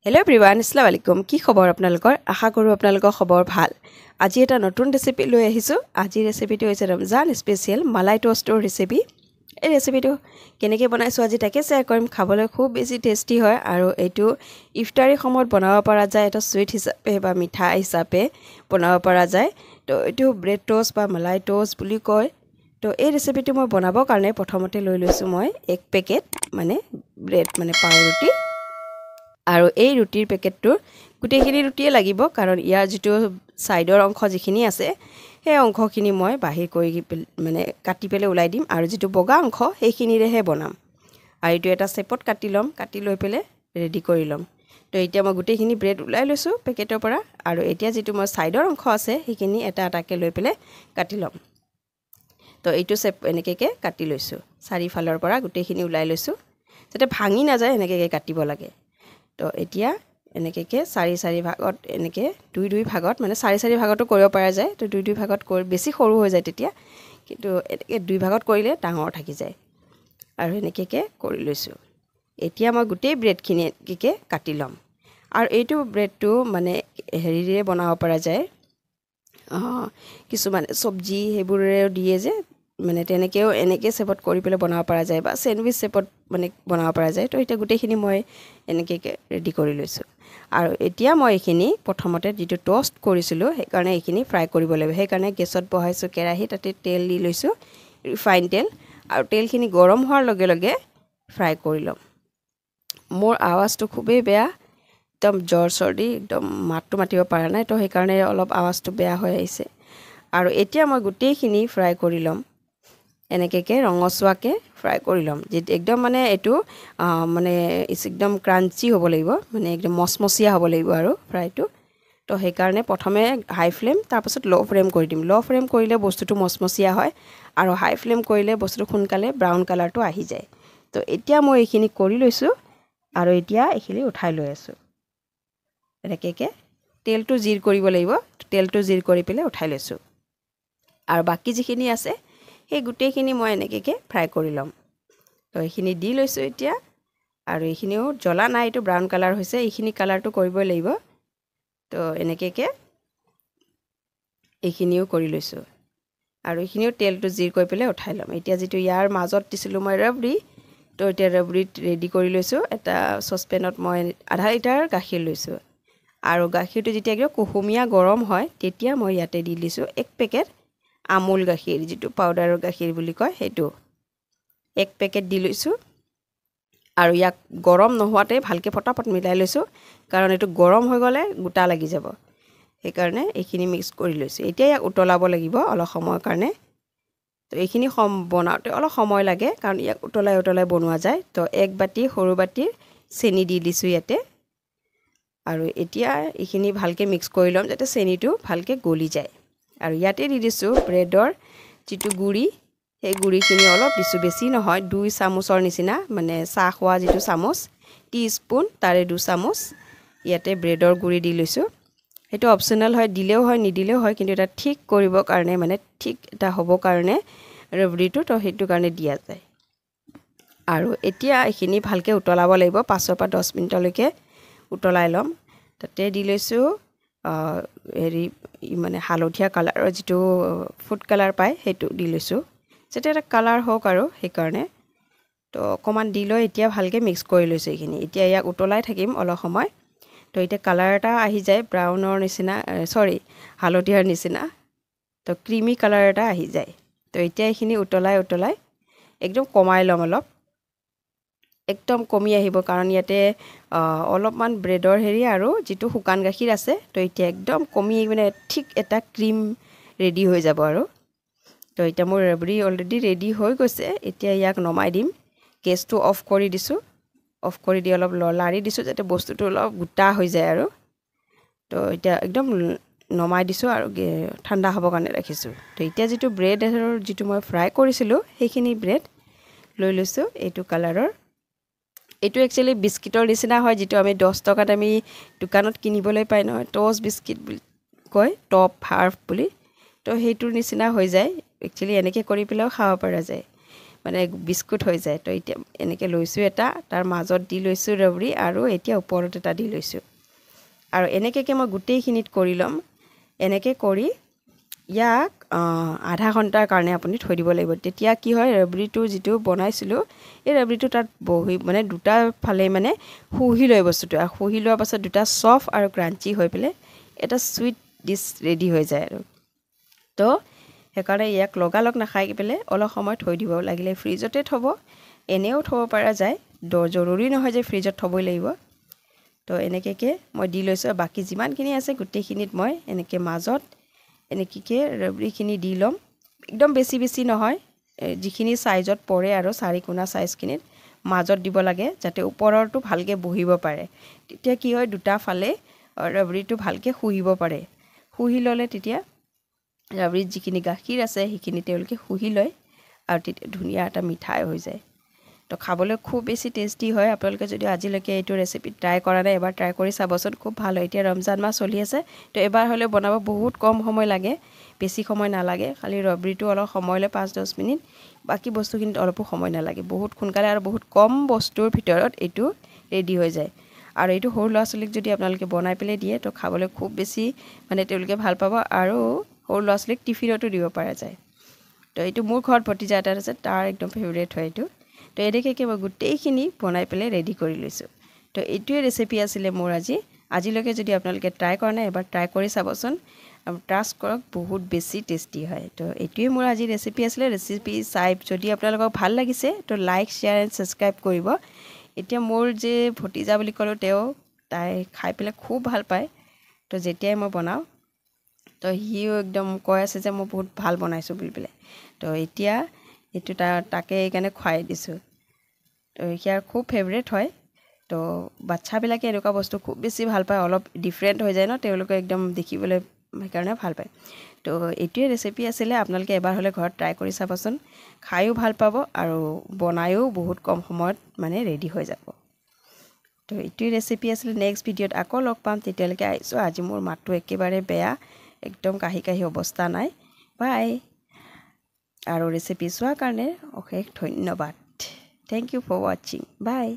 Hello' everyone, আসসালামু আলাইকুম। কি খবৰ আপোনালোকৰ? আশা কৰোঁ আপোনালোকৰ খবৰ ভাল। আজি এটা নতুন ৰেচিপি লৈ আহিছোঁ। আজিৰ ৰেচিপিটো হৈছে ৰমজান স্পেচিয়েল মালাই টোষ্টৰ ৰেচিপি। এই ৰেচিপিটো কেনেকৈ বনাইছোঁ আজি তাকে শ্বেয়াৰ কৰিম। খাবলৈ খুব বেছি টেষ্টি হয় আৰু এইটো ইফতাৰী সময়ত বনাব পৰা যায়। এটা চুইট হিচাপে বা মিঠা হিচাপে বনাব পৰা যায়। তো এইটো ব্ৰেড টোষ্ট বা মালাই টোষ্ট বুলি কয়। তো এই ৰেচিপিটো মই বনাবৰ কাৰণে প্ৰথমতে লৈ লৈছোঁ মই এক পেকেট ব্ৰেড পাওৰুটি। আৰু এই ৰুটিৰ পেকেটটো গোটেইখিনি ৰুটিয়ে লাগিব, কাৰণ ইয়াৰ যিটো ছাইডৰ অংশ যিখিনি আছে সেই অংশখিনি মই বাহিৰ কৰি কাটি পেলাই ওলাই দিম, আৰু যিটো বগা অংশ সেইখিনিৰেহে বনাম। আৰু এইটো এটা চেপত কাটি ল'ম, কাটি লৈ পেলাই ৰেডি কৰি ল'ম। তো এতিয়া মই গোটেইখিনি ব্ৰেড ওলাই লৈছোঁ পেকেটৰ পৰা, আৰু এতিয়া যিটো মই ছাইডৰ অংশ আছে সেইখিনি এটা এটাকৈ লৈ পেলাই কাটি ল'ম। তো এইটো এনেকৈ কাটি লৈছোঁ, চাৰিফালৰ পৰা গোটেইখিনি ওলাই লৈছোঁ যাতে ভাঙি নাযায়, এনেকৈ কাটিব লাগে। তো এতিয়া এনেকৈ চাৰি ভাগত দুই ভাগত চাৰি ভাগতো কৰিব পৰা যায়। তো দুই ভাগত কৰি বেছি সৰু হৈ যায় তেতিয়া, কিন্তু এনেকৈ দুই ভাগত কৰিলে ডাঙৰ থাকি যায়। আৰু এনেকৈ কৰি লৈছোঁ। এতিয়া মই গোটেই ব্ৰেডখিনি এনেকৈ কাটি ল'ম। আৰু এইটো ব্ৰেডটো হেৰিৰে বনাব পৰা যায়, কিছুমানে চব্জি সেইবোৰেও দিয়ে যে, তেনেকৈও এনেকৈ চেপত কৰি পেলাই বনাব পৰা যায়, বা চেণ্ডউইচ চেপত বনাব পৰা যায়। তো এতিয়া গোটেইখিনি মই এনেকৈ ৰেডি কৰি লৈছোঁ। আৰু এতিয়া মই এইখিনি প্ৰথমতে যিটো টোষ্ট কৰিছিলোঁ সেইকাৰণে এইখিনি ফ্ৰাই কৰিব লাগিব। সেইকাৰণে গেছত বহাইছোঁ কেৰাহী, তাতে তেল দি লৈছোঁ, ৰিফাইন তেল। আৰু তেলখিনি গৰম হোৱাৰ লগে লগে ফ্ৰাই কৰি ল'ম। মোৰ আৱাজটো খুবেই বেয়া, একদম জ্বৰ চৰ্দি, একদম মাতটো মাতিব পৰা নাই। তো সেইকাৰণে অলপ আৱাজটো বেয়া হৈ আহিছে। আৰু এতিয়া মই গোটেইখিনি ফ্ৰাই কৰি ল'ম, এনেকৈ ৰঙচুৱাকৈ ফ্ৰাই কৰি ল'ম। একদম এইটো একদম ক্ৰাঞ্চি হ'ব লাগিব, একদম মচমচীয়া হ'ব লাগিব আৰু ফ্ৰাইটো। তো সেইকাৰণে প্ৰথমে হাই ফ্লেম, তাৰপাছত ল' ফ্লেম কৰি দিম। ল' ফ্লেম কৰিলে বস্তুটো মচমচীয়া হয়, আৰু হাই ফ্লেম কৰিলে বস্তুটো সোনকালে ব্ৰাউন কালাৰটো আহি যায়। তো এতিয়া মই এইখিনি কৰি লৈছোঁ, আৰু এতিয়া এইখিনি উঠাই লৈ আছোঁ। এনেকৈ তেলটো জিৰ কৰিব লাগিব, তেলটো জিৰ কৰি পেলাই উঠাই লৈছোঁ। আৰু বাকী যিখিনি আছে সেই গোটেইখিনি মই এনেকৈ ফ্ৰাই কৰি ল'ম। তো এইখিনি দি লৈছোঁ এতিয়া। আৰু এইখিনিও জ্বলা নাই, এইটো ব্ৰাউন কালাৰ হৈছে, এইখিনি কালাৰটো কৰিবই লাগিব। তো এনেকৈ এইখিনিও কৰি লৈছোঁ, আৰু এইখিনিও তেলটো জিৰ কৰি পেলাই উঠাই ল'ম। এতিয়া যিটো ইয়াৰ মাজত দিছিলোঁ মই ৰবৰি, তো এতিয়া ৰবৰিত ৰেডি কৰি লৈছোঁ। এটা চচপেনত মই আধা লিটাৰ গাখীৰ লৈছোঁ, আৰু গাখীৰটো যেতিয়া একদম কুহুমীয়া গৰম হয় তেতিয়া মই ইয়াতে দি দিছোঁ এক পেকেট আমুল গাখীৰ, যিটো পাউডাৰৰ গাখীৰ বুলি কয় সেইটো, এক পেকেট দি লৈছোঁ। আৰু ইয়াক গৰম নোহোৱাতে ভালকৈ পটাপট মিলাই লৈছোঁ, কাৰণ এইটো গৰম হৈ গ'লে গোটা লাগি যাব। সেইকাৰণে এইখিনি মিক্স কৰি লৈছোঁ। এতিয়া ইয়াক উতলাব লাগিব অলপ সময়ৰ কাৰণে। তো এইখিনি বনাওঁতে অলপ সময় লাগে, কাৰণ ইয়াক উতলাই বনোৱা যায়। তো এক বাতি সৰু বাতিৰ চেনি দি দিছোঁ ইয়াতে। আৰু এতিয়া এইখিনি ভালকৈ মিক্স কৰি ল'ম যাতে চেনিটো ভালকৈ গলি যায়। আৰু ইয়াতে দি দিছোঁ ব্ৰেডৰ যিটো গুড়ি, সেই গুড়িখিনি অলপ দিছোঁ, বেছি নহয়, 2 চামুচৰ নিচিনা, চাহ খোৱা যিটো চামুচ, টিস্পুন তাৰে 2 চামুচ ইয়াতে ব্ৰেডৰ গুড়ি দি লৈছোঁ। সেইটো অপশ্যনেল হয়, দিলেও হয় নিদিলেও হয়, কিন্তু এটা ঠিক কৰিবৰ কাৰণে ঠিক এটা হ'বৰ কাৰণে ৰবৰিটো, তো সেইটো কাৰণে দিয়া যায়। আৰু এতিয়া এইখিনি ভালকৈ উতলাব লাগিব, 5 পৰা 10 মিনিটলৈকে উতলাই ল'ম। তাতে দি লৈছোঁ হালধীয়া কালাৰৰ যিটো ফুড কালাৰ পায় সেইটো দি লৈছোঁ, যাতে এটা কালাৰ হওক আৰু সেইকাৰণে। তো অকণমান দি লৈ এতিয়া ভালকৈ মিক্স কৰি লৈছোঁ এইখিনি। এতিয়া ইয়াক উতলাই থাকিম অলপ সময়। তো এতিয়া কালাৰ এটা আহি যায় ব্ৰাউনৰ নিচিনা, হালধীয়াৰ নিচিনা, তো ক্ৰিমি কালাৰ এটা আহি যায়। তো এতিয়া এইখিনি উতলাই একদম কমাই ল'ম, একদম কমি আহিব, কাৰণ ইয়াতে অলপমান ব্ৰেডৰ হেৰি আৰু যিটো শুকান গাখীৰ আছে। তো এতিয়া একদম কমি ঠিক এটা ক্ৰীম ৰেডি হৈ যাব। আৰু তো এতিয়া মোৰ ৰবৰি অলৰেডি ৰেডি হৈ গৈছে। এতিয়া ইয়াক নমাই দিম, গেছটো অফ কৰি দিছোঁ, অফ কৰি দি অলপ লাৰি দিছোঁ যাতে বস্তুটো অলপ গোটা হৈ যায়। আৰু তো এতিয়া একদম নমাই দিছোঁ আৰু ঠাণ্ডা হ'বৰ কাৰণে ৰাখিছোঁ। তো এতিয়া যিটো ব্ৰেডৰ যিটো মই ফ্ৰাই কৰিছিলোঁ সেইখিনি ব্ৰেড লৈ লৈছোঁ এইটো কালাৰৰ। এইটো একচুৱেলি বিস্কিটৰ নিচিনা হয়, যিটো আমি 10 টকাত আমি দোকানত কিনিবলৈ পাই নহয়, টষ্ট বিস্কিট বুলি কয়, টপ হাৰ্ফ বুলি। তো সেইটোৰ নিচিনা হৈ যায়। একচুৱেলি এনেকৈ কৰি পেলাইও খাব পৰা যায়, মানে বিস্কুট হৈ যায় তো এতিয়া এনেকৈ লৈছোঁ এটা তাৰ মাজত দি লৈছোঁ ৰবৰি আৰু এতিয়া ওপৰত এটা দি লৈছোঁ আৰু এনেকৈ মই গোটেইখিনিত কৰি ল'ম এনেকৈ কৰি ইয়াক আধা ঘণ্টাৰ কাৰণে আপুনি থৈ দিব লাগিব তেতিয়া কি হয় ৰবৰিটো যিটো বনাইছিলোঁ এই ৰবৰিটো তাত বহি মানে দুটা ফালে মানে শুহি লয় বস্তুটো আৰু শুহি লোৱাৰ পাছত দুটা ছফ্ট আৰু ক্ৰাঞ্চি হৈ পেলাই এটা চুইট ডিছ ৰেডি হৈ যায় আৰু তো সেইকাৰণে ইয়াক লগালগ নাখাই পেলাই অলপ সময় থৈ দিব লাগিলে ফ্ৰিজতে থ'ব এনেও থ'ব পৰা যায় জৰুৰী নহয় যে ফ্ৰিজত থ'বই লাগিব তো এনেকৈ মই দি লৈছোঁ বাকী যিমানখিনি আছে গোটেইখিনিত মই এনেকৈ মাজত এনেকৈ ৰবৰিখিনি দি ল'ম একদম বেছি নহয় যিখিনি চাইজত পৰে আৰু 4 কোণা চাইজখিনিত মাজত দিব লাগে যাতে ওপৰৰটো ভালকৈ বহিব পাৰে তেতিয়া কি হয় দুটা ফালে ৰবৰিটো ভালকৈ শুহিব পাৰে শুহি ল'লে তেতিয়া ৰবৰিত যিখিনি গাখীৰ আছে সেইখিনি তেওঁলোকে শুহি লয় আৰু তেতিয়া ধুনীয়া এটা মিঠাই হৈ যায় তো খাবলৈ খুব বেছি টেষ্টি হয় আপোনালোকে যদি আজিলৈকে এইটো ৰেচিপি ট্ৰাই কৰা নাই এবাৰ ট্ৰাই কৰি চাবচোন খুব ভাল হয় এতিয়া ৰমজান মাহ চলি আছে তো এবাৰ হ'লে বনাব বহুত কম সময় লাগে বেছি সময় নালাগে খালি ৰবৰিটো অলপ সময় লৈ 5-10 মিনিট বাকী বস্তুখিনিত অলপো সময় নালাগে বহুত সোনকালে আৰু বহুত কম বস্তুৰ ভিতৰত এইটো ৰেডি হৈ যায় আৰু এইটো সৰু ল'ৰা ছোৱালীক যদি আপোনালোকে বনাই পেলাই দিয়ে তো খাবলৈ খুব বেছি মানে তেওঁলোকে ভাল পাব আৰু সৰু ল'ৰা ছোৱালীক টিফিনতো দিব পৰা যায় তো এইটো মোৰ ঘৰত ভতিজা এটা আছে তাৰ একদম ফেভৰেট হয় এইটো তো এনেকৈ মই গোটেইখিনি বনাই পেলাই ৰেডি কৰি লৈছোঁ তো এইটোৱে ৰেচিপি আছিলে মোৰ আজিলৈকে যদি আপোনালোকে ট্ৰাই কৰা নাই এবাৰ ট্ৰাই কৰি চাবচোন আৰু ট্ৰাষ্ট কৰক বহুত বেছি টেষ্টি হয় তো এইটোৱে মোৰ আজি ৰেচিপি আছিলে ৰেচিপি চাই যদি আপোনালোকক ভাল লাগিছে তো লাইক শ্বেয়াৰ এণ্ড ছাবস্ক্ৰাইব কৰিব এতিয়া মোৰ যে ভতিজা বুলি ক'লোঁ তেওঁ তাই খাই পেলাই খুব ভাল পায় তো যেতিয়াই মই বনাওঁ তো সিও একদম কৈ আছে যে মই বহুত ভাল বনাইছোঁ বুলি পেলাই তো এতিয়া এইটো তাকে এইকাৰণে খুৱাই দিছোঁ তো ইয়াৰ খুব ফেভৰেট হয় তো বাচ্চাবিলাকে এনেকুৱা বস্তু খুব বেছি ভাল পায় অলপ ডিফাৰেণ্ট হৈ যায় ন তেওঁলোকে একদম দেখিবলৈ সেইকাৰণে ভাল পায় তো এইটোৱে ৰেচিপি আছিলে আপোনালোকে এবাৰ হ'লে ঘৰত ট্ৰাই কৰি চাবচোন খায়ো ভাল পাব আৰু বনায়ো বহুত কম সময়ত মানে ৰেডি হৈ যাব তো এইটোৱে ৰেচিপি আছিলে নেক্সট ভিডিঅ'ত আকৌ লগ পাম তেতিয়ালৈকে আহিছোঁ আজি মোৰ মাতটো একেবাৰে বেয়া একদম কাহি অৱস্থা নাই বাই আৰু ৰেচিপি চোৱাৰ কাৰণে অশেষ ধন্যবাদ থেংক ইউ ফৰ ৱাচিং বাই